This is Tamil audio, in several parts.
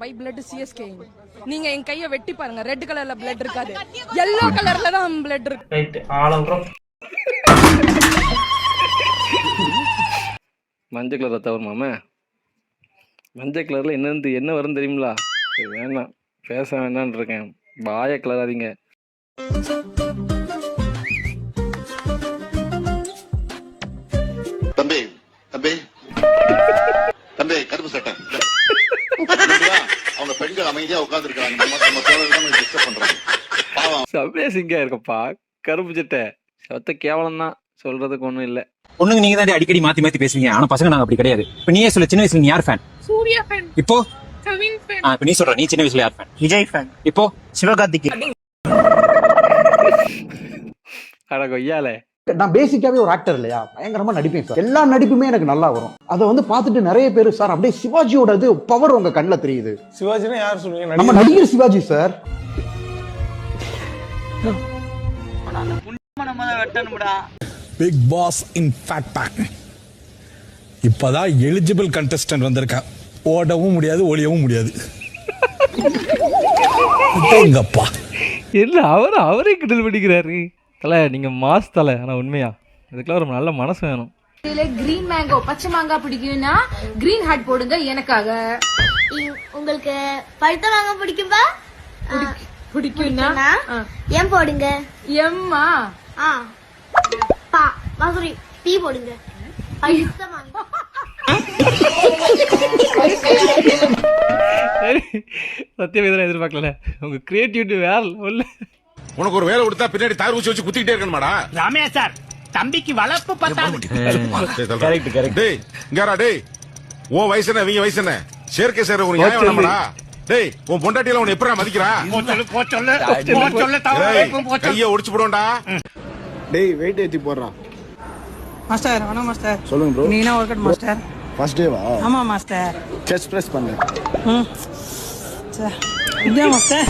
By blood CSK. நீங்க என் கைய வெட்டி பாருங்க, ரெட் கலர்ல பிளட் இருக்காது, yellow கலர்ல தான் பிளட் இருக்கு. ரைட் ஆளவுறோம். மஞ்சள் கலர் ரத்தம் வருமாமே. மஞ்சள் கலர்ல என்ன வரும் தெரியுங்களா? வேணாம், பேச வேணான்னு இருக்கேன். பாய கலராதீங்க. தம்பி தம்பி தம்பி கருப்பு சட்டை அவங்க பெண்கள் அமைதியா உட்கார்ந்து இருக்காங்க. சமேசிங்கா இருக்கப்பா. கருப்பு சட்டை சத்த கேவலம் தான், சொல்றதுக்கு ஒண்ணும் இல்ல. பொண்ணுங்க நீங்க தான் அடிக்கடி மாத்தி மாத்தி பேசுவீங்க, ஆனா பசங்க நாங்க அப்படி கிடையாது. இப்ப நீயே சொல்ல, சின்ன வயசுல நீ யார் ஃபேன்? சூர்யா ஃபேன். இப்போ கவின் ஃபேன். இப்ப நீ சொல்ற, நீ சின்ன வயசுல யார் ஃபேன்? விஜய் ஃபேன். இப்போ சிவகார்த்திகேயன். அட கொய்யாலே, நான் பேசிக்காவே ஒரு ஆக்டர் இல்லையா, பயங்கரமா நடிப்பேன் சார். எல்லா நடிப்புமே எனக்கு நல்லா வரும். அதை வந்து பார்த்துட்டு நிறைய பேர் சார் அப்படியே சிவாஜியோட பவர் உங்க கண்ணில் தெரியுது. சிவாஜினா யார் சொல்லுவீங்க? நம்ம நடிகர் Sivaji sir. Bigg Boss in ஃபேட் பேக். இப்பதான் எலிஜிபிள் கண்டஸ்டன்ட் வந்திருக்கா. ஓடவும் முடியாது, ஒளியவும் முடியாது. எங்கப்பா இல்ல அவரே கிண்டல் பண்ணிக்கிறாரு. தலை நீங்க மாஸ் தலை. ஆனா உண்மையா இதுக்கெல்லாம் ஒரு நல்ல மனசு வேணும். கிரீன் மேங்கோ, பச்சை மாங்காய் பிடிக்கும்னா கிரீன் ஹார்ட் போடுங்க எனக்காக. உங்களுக்கு பழுத்த மாங்காய் பிடிக்கும்பா? பிடிக்கும்னா எம் போடுங்க. எம்மா பா மதுரை டீ போடுங்க. பழுத்த மாங்காய். சத்தியம் இதெல்லாம் எதிர்பார்க்கல. உங்க கிரியேட்டிவிட்டி வேற இல்ல. உனக்கு ஒரு வேலை கொடுத்தா பின்னாடி தார் ஊசி வச்சு குத்திக்கிட்டே இருக்கணுமாடா? ரமேஷ் சார், தம்பிக்கு வளர்ப்பு பத்தாது. Correct correct. டேய் இங்கடா, டேய் உன் வயசு என்ன, இவங்க வயசு என்ன? சேர்க்கை சேர ஒரு நியாயம் வேணாமடா? டேய் உன் பொண்டாட்டில உன்னை எப்பறா மதிக்கிறா? கைய ஒடிச்சு போடுவோம்டா. டேய் வெயிட் ஏத்தி போடுறான் மாஸ்டர். வணக்கம் மாஸ்டர். சொல்லுங்க ப்ரோ. நீங்க ஒர்க் அவுட் மாஸ்டர்? ஃபர்ஸ்ட் டேவா? ஆமா மாஸ்டர். செஸ்ட் பிரஸ் பண்ணு. இதே மாஸ்டர்.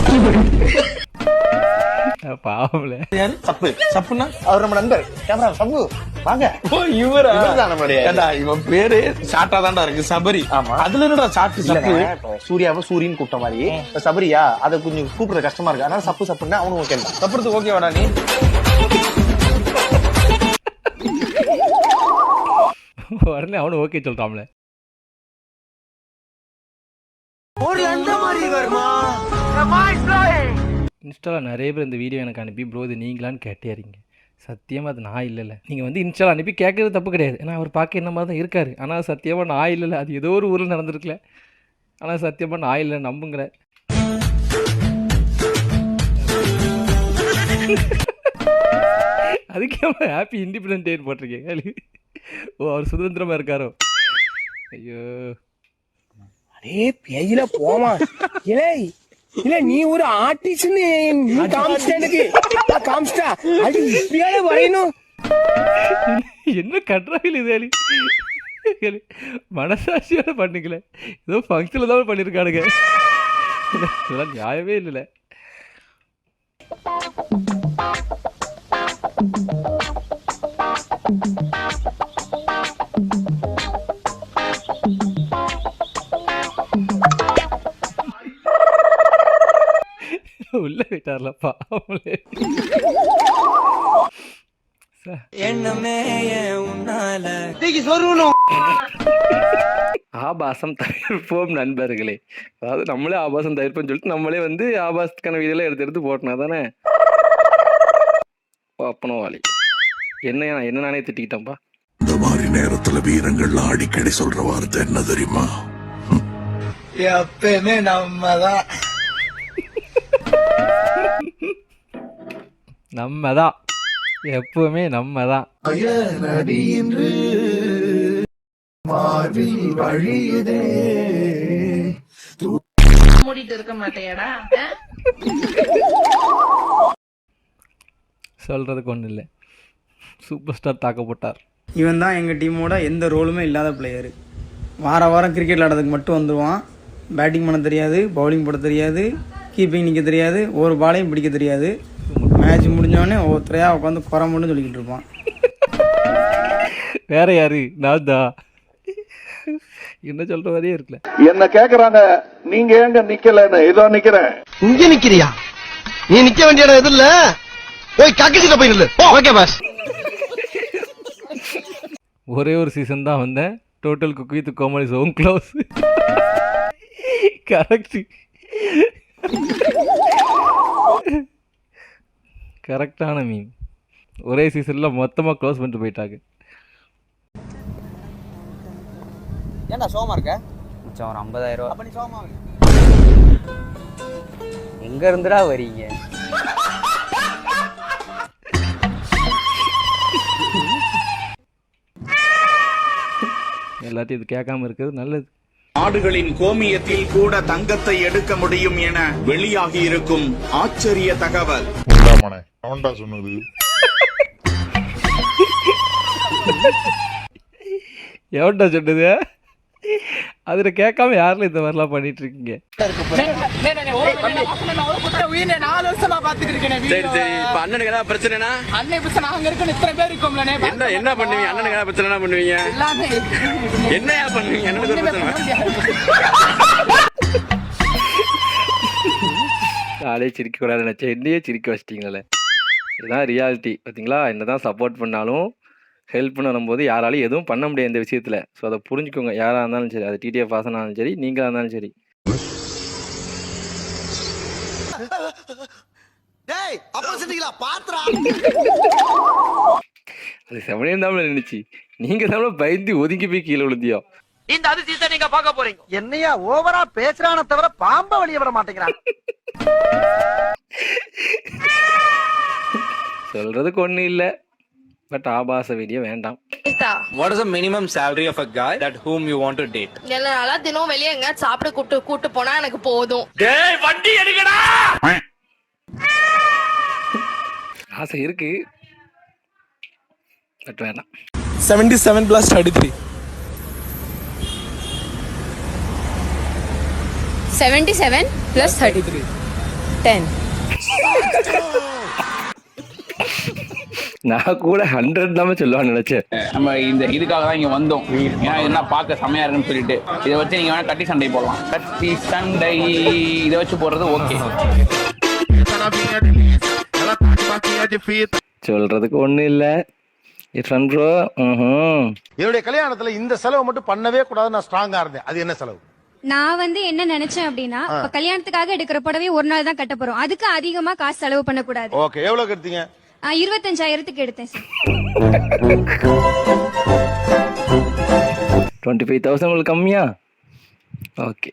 பாவம்ல. சப்பு சப்புனா அவர் நம்ம நண்பர். கேமரா சப்பு வாங்க. ஓ இவரா? இவர்தான் நம்மளுடைய. ஏண்டா இவன் பேரு ஷார்ட்டா தான்டா இருக்கு, சபரி. ஆமா, அதுல என்னடா ஷார்ட் சப்பு? சூர்யாவை சூரியன் கூப்பிட்ட மாதிரி சபரியா, அத கொஞ்சம் கூப்பிடுறது கஷ்டமா இருக்கு. அதனால சப்பு சப்புன்னா அவனும் ஓகே. சப்புறது ஓகேவாடா நீ? உடனே அவனு ஓகே சொல்றான்ல. இன்ஸ்டால நிறைய பேர் இந்த வீடியோ எனக்கு அனுப்பி ப்ரோ இது நீங்களான்னு கேட்டேறீங்க. சத்தியமாக அது நான் இல்லைல்ல. நீங்கள் வந்து இன்ஸ்டால அனுப்பி கேட்கறது தப்பு கிடையாது. ஏன்னா அவர் பார்க்க என்ன மாதிரி தான் இருக்காரு. ஆனால் சத்தியமாக நான் இல்லைல்ல. அது ஏதோ ஒரு ஊரில் நடந்திருக்கல. ஆனால் சத்தியமாக நான் இல்லை, நம்புங்கிற. அதுக்கே ஹாப்பி இண்டிபெண்டன்ட் டேன்னு போட்டிருக்கேன். ஓ அவர் சுதந்திரமாக இருக்காரோ? ஐயோ அரே பேயில போமா. இல்லை இல்ல நீ ஒரு ஆர்டிஸ்ட்னு காமிச்சிட்டா காமிச்சிட்டா அது இப்படியால வரையணும். என்ன கட்டுறாங்க இது? மனசாட்சியோட பண்ணிக்கல, ஏதோ ஃபங்க்ஷனில் தான் பண்ணியிருக்கானுங்க. இதெல்லாம் நியாயமே இல்லைல்ல. உள்ள விட்டார்லப்பா. ஆபாசம் தவிர்ப்போம் நண்பர்களே. அதாவது நம்மளே ஆபாசம் தவிர்ப்போம் சொல்லிட்டு நம்மளே வந்து ஆபாசத்துக்கான வீடியோலாம் எடுத்து போட்டனா தானே அப்பனும் வாலி. என்ன நானே திட்டிக்கிட்டேன்ப்பா. இந்த மாதிரி நேரத்துல வீரங்கள்லாம் அடிக்கடி சொல்ற வார்த்தை என்ன தெரியுமா? எப்பயுமே நம்மதான் எப்பவுமே நம்மதான். மூடிட்டு இருக்க மாட்டேடா. சொல்றதுக்கு ஒன்றும் இல்லை. சூப்பர் ஸ்டார் தாக்கப்பட்டார். இவன் தான் எங்கள் டீமோட எந்த ரோலுமே இல்லாத பிளேயரு. வாரம் கிரிக்கெட் விளையாடுறதுக்கு மட்டும் வந்துடுவான். பேட்டிங் பண்ண தெரியாது, பவுலிங் போட தெரியாது, கீப்பிங் நிற்க தெரியாது, ஒரு பாலையும் பிடிக்க தெரியாது. மேட்ச் மேட்ச் முடிஞ்சோடனே ஒவ்வொருத்தரையா உட்காந்து குறை மட்டும் சொல்லிக்கிட்டு இருப்பான். வேற யாரு? நான் தான். என்ன சொல்ற மாதிரியே இருக்குல்ல. என்ன கேக்குறாங்க, நீங்க ஏங்க நிக்கலன்னு. இதோ நிக்கிறேன். இங்க நிக்கிறியா? நீ நிக்க வேண்டிய இடம் எது இல்ல, போய் கக்கிட்ட போய் நில்லு. Okay boss. ஒரே ஒரு சீசன் தான் வந்தேன். டோட்டல் குக் வித் கோமாளி சோம் க்ளோஸ். கரெக்ட். கரெக்டான மீன். ஒரே சீசன்ல மொத்தமா க்ளோஸ் பண்ணிட்டு போயிட்டாங்க. ஏன்டா சோமா இருக்க? மச்சான் ஒரு 50,000 ரூபாய். அப்ப நீ சோமா எங்க இருந்துடா வரீங்க? எல்லாத்தையும் இது கேட்காம இருக்கிறது நல்லது. ஆடுகளின் கோமியத்தில் கூட தங்கத்தை எடுக்க முடியும் என வெளியாகி இருக்கும் ஆச்சரிய தகவல். சொன்னது எவன்டா சொன்னது? அதுல கேட்காம யாரில் இந்த மாதிரிலாம் பண்ணிட்டு இருக்கீங்க? சரி சரி, இப்ப அண்ணனுக்கு ஏதாவது பிரச்சனைனா என்ன பண்ணுவீங்க? அண்ணனுக்கு ஏதாவது பிரச்சனை பண்ணுவீங்க? என்னையா பண்ணுவீங்க? அண்ணனுக்கு ஒரு பிரச்சனை. நாளே சிரிக்க கூடாது நினைச்சேன், என்னையே சிரிக்க வச்சிட்டீங்களே. இதுதான் ரியாலிட்டி. பார்த்தீங்களா? என்னதான் சப்போர்ட் பண்ணாலும் ஹெல்ப் பண்ணும்போது யாராலையும் எதுவும் பண்ண முடியாது இந்த விஷயத்தில். ஸோ அதை புரிஞ்சுக்கோங்க. யாராக இருந்தாலும் சரி, அது டிடிஎஃப் வாசனாலும் சரி, நீங்களாக இருந்தாலும் சரி. அது செவனே தான் நினைச்சு நீங்க தான் பயந்து ஒதுங்கி போய் கீழே விழுந்தியோ. இந்த அதிசயத்தை நீங்க பார்க்க போறீங்க. என்னையா ஓவரா பேசுறான தவிர பாம்ப வெளிய விட மாட்டேங்கிறான். சொல்றதுக்கு ஒன்றும் இல்லை, பட் ஆபாச வீடியோ வேண்டாம். What is the minimum salary of a guy that whom you want to date? என்னால தினம் வெளியே எங்க சாப்பிட கூட்டு போனா எனக்கு போதும். டேய் வண்டி எடுங்கடா. ஆசை இருக்கு, பட் வேண்டாம். 77 plus 33. 77 plus 33 10. நான் கூட 100 தான் சொல்லுவான்னு நினைச்சேன். நம்ம இந்த இதுக்காக தான் இங்க வந்தோம். ஏன்னா என்ன பார்க்க செமையா இருக்குன்னு சொல்லிட்டு இதை வச்சு நீங்க வேணா கட்டி சண்டை போடலாம். கட்டி சண்டை இதை வச்சு போடுறது ஓகே. சொல்றதுக்கு ஒண்ணும் இல்ல. ப்ரோ என்னுடைய கல்யாணத்துல இந்த செலவு மட்டும் பண்ணவே கூடாது, நான் ஸ்ட்ராங்கா இருந்தேன். அது என்ன செலவு? நான் என்ன நினைச்சேன் அப்படின்னா, இப்ப கல்யாணத்துக்காக எடுக்கிற புடவை ஒரு நாள் தான் கட்ட போறோம், அதுக்கு அதிகமா காசு செலவு பண்ண கூடாது. ஓகே, எவ்வளவு எடுத்தீங்க? 25,000க்கு எடுத்தேன் சார். 25,000 உங்களுக்கு கம்மியா? ஓகே.